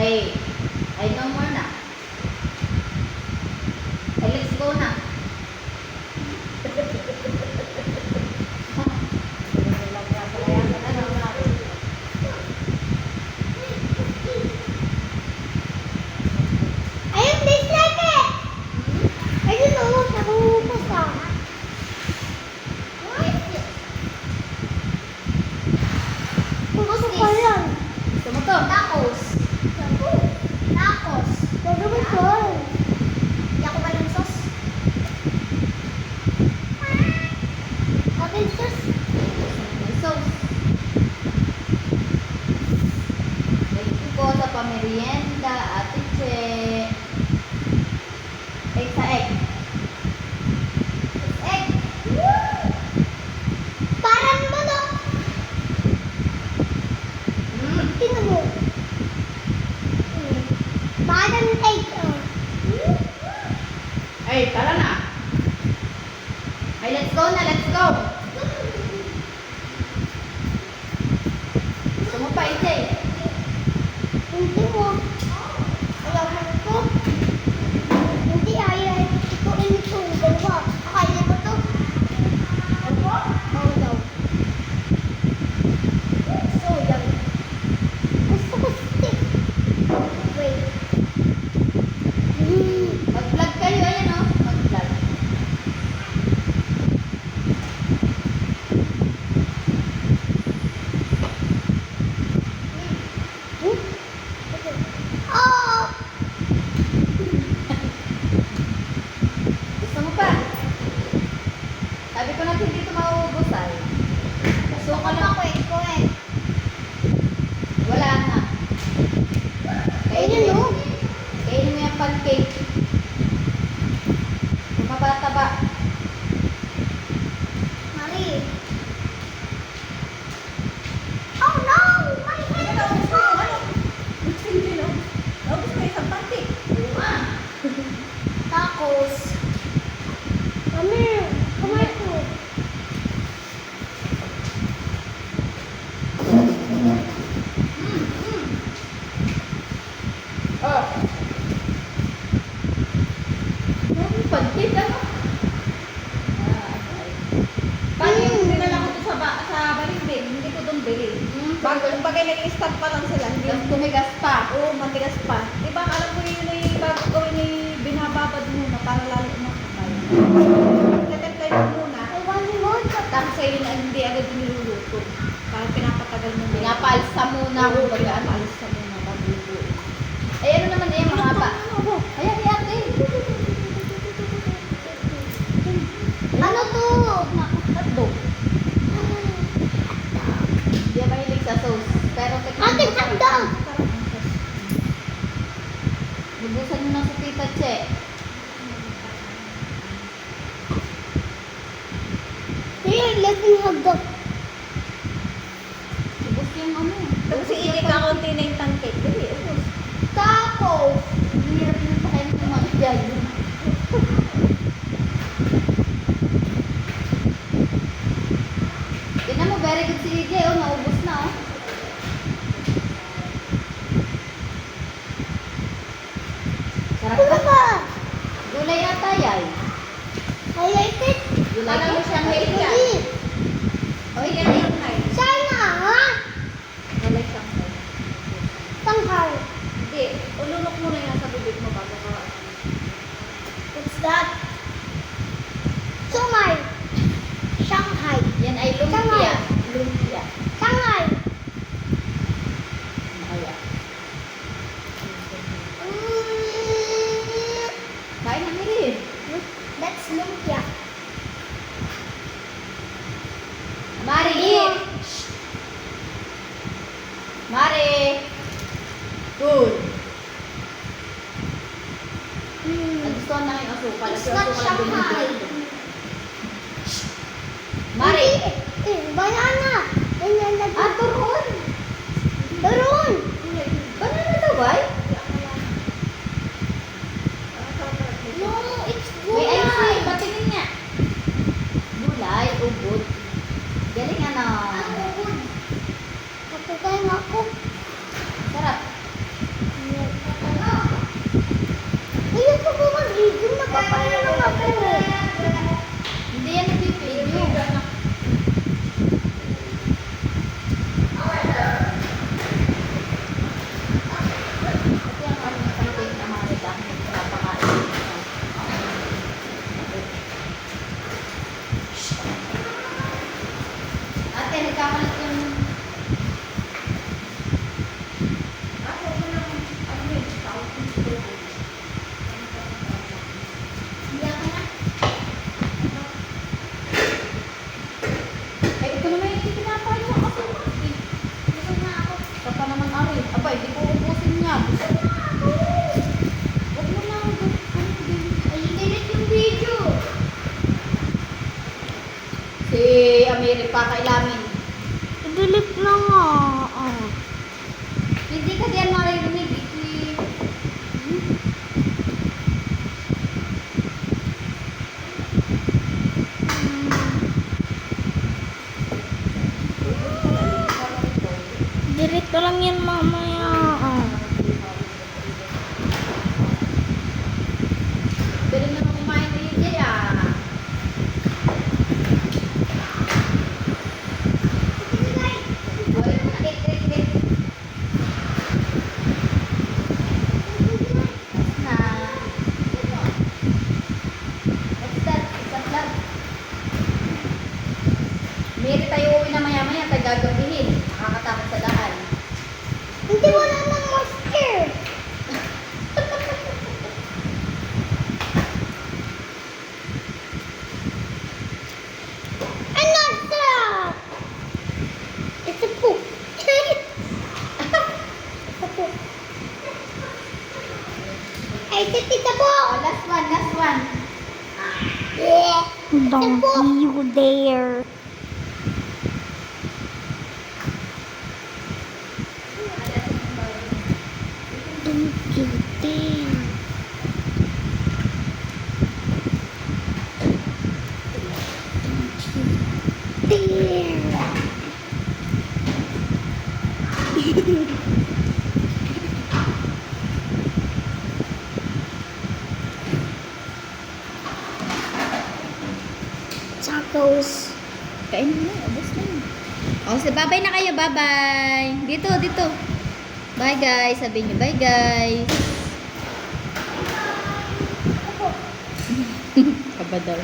Ay, no more na. Ay, let's go na. Ayun, dislike eh! Ayun o, nakuhupas ka. Gusto ko yan. Gusto mo to? Tacos. Tacos. Gagawin ko. Hindi ako walang sauce. Walang sauce. May sauce. Thank you po sa pamerienda, Ate Che. Egg sa egg. Egg. Parang manok. Tingnan mo. Parang egg. Ay, tara na. Ay, let's go na, let's go. Gusto mo pa, Ije? Hindi mo. Ayaw mo ito. Hindi, ayaw. Ito, ito. Dalawa. Akala mo ito. Ako? Oo daw. So, yan. Gusto ko stick. Wait. Mag-vlog kayo, ayan o. Mag-vlog. Oh! Gusto mo pa? Sabi ko natin dito mauubusan. Gusto ko na ko eh. Wala na. Ayun, no? Kainin mo yung pancake. Mababa-taba. Mari. Oh no! My head is hot! Tacos. Mami, kumain ko. Oh. Yung pancake, ano? Paano yung dinala ko to sa Balimbing? Hindi ko doon bili. Bagay nag-start pa lang sila. Hindi Tapos tumigas pa. Oo, matigas pa. Diba, alam ko yun ay bago gawin ay binababad muna para lalo umakakay. Tetep-tetep muna. I want more. Tapos ay yun ay hindi agad niluluto. Parang pinapatagal mo. Pinapaalsa muna. Oo, Kumbaga, ano. pinapaalsa muna bago lutuin. Ay, ano naman eh, mahaba. Ayan, ate. Ano to? Hotdog. Hindi ako mahilig sa sauce. Pero tikman Ate, ko pa rin. hotdog! Lubusan nyo na sa Tita Che. Here, let me hotdog. Lubos yung ano. Tapos iinig ka konti na yung pancake. Dali, ubos. Tacos. Ang hirap yung pakain ng mga dyan. Tignan mo, very good si DJ. Oh, naubos na oh. Sarap Ano ba? ba? Gulay yata yan. I like it. Gulay Alam mo ko. siyang hate yan. Hindi. O, yan na yung high. China, ha? Wala siyang high. Tanghal. Hindi, ulunok muna yan sa bibig mo bago ka. What's that? Sumay. Shanghai. Yan ay lumpia. Lumpia. Shanghai. Kaya. Mm, Kain na nili. that's lumpia. Mari, eat. Mari. Good. Nagustuhan na yung asukal. It's Kasi not asukal ang Shanghai. binibig. Mari. Banana. Ganyan na. Ah, turon. Turon. Banana daw ba? No, it's May ice gulay. cream. Patingin niya. Gulay, ubod. Galing ano. Ako, good. Kapag ako. Sarap. Yeah. Si Amiri pa kailamin. I-delete na nga. Ah. Hindi ka diyan maririnig. Delete ko lang yan mamaya. Ah. Pero naman kumain ni Jay ah. Oy, kit. Na. Start lang. Mary, tayo uwi na maya-maya, tayo gagabihin. Nakakatakot sa daan. Hindi, wala nang master. Another! It's a poop. It's a poop. Ay, it's a ball. Oh, last one. Yeah. Don't you dare. Don't you dare. Dare. Tacos. Kainin mo, ubos na yun. Oh, bye-bye na kayo, bye-bye. Dito. Bye guys, sabihin niyo bye guys. Kaba daw.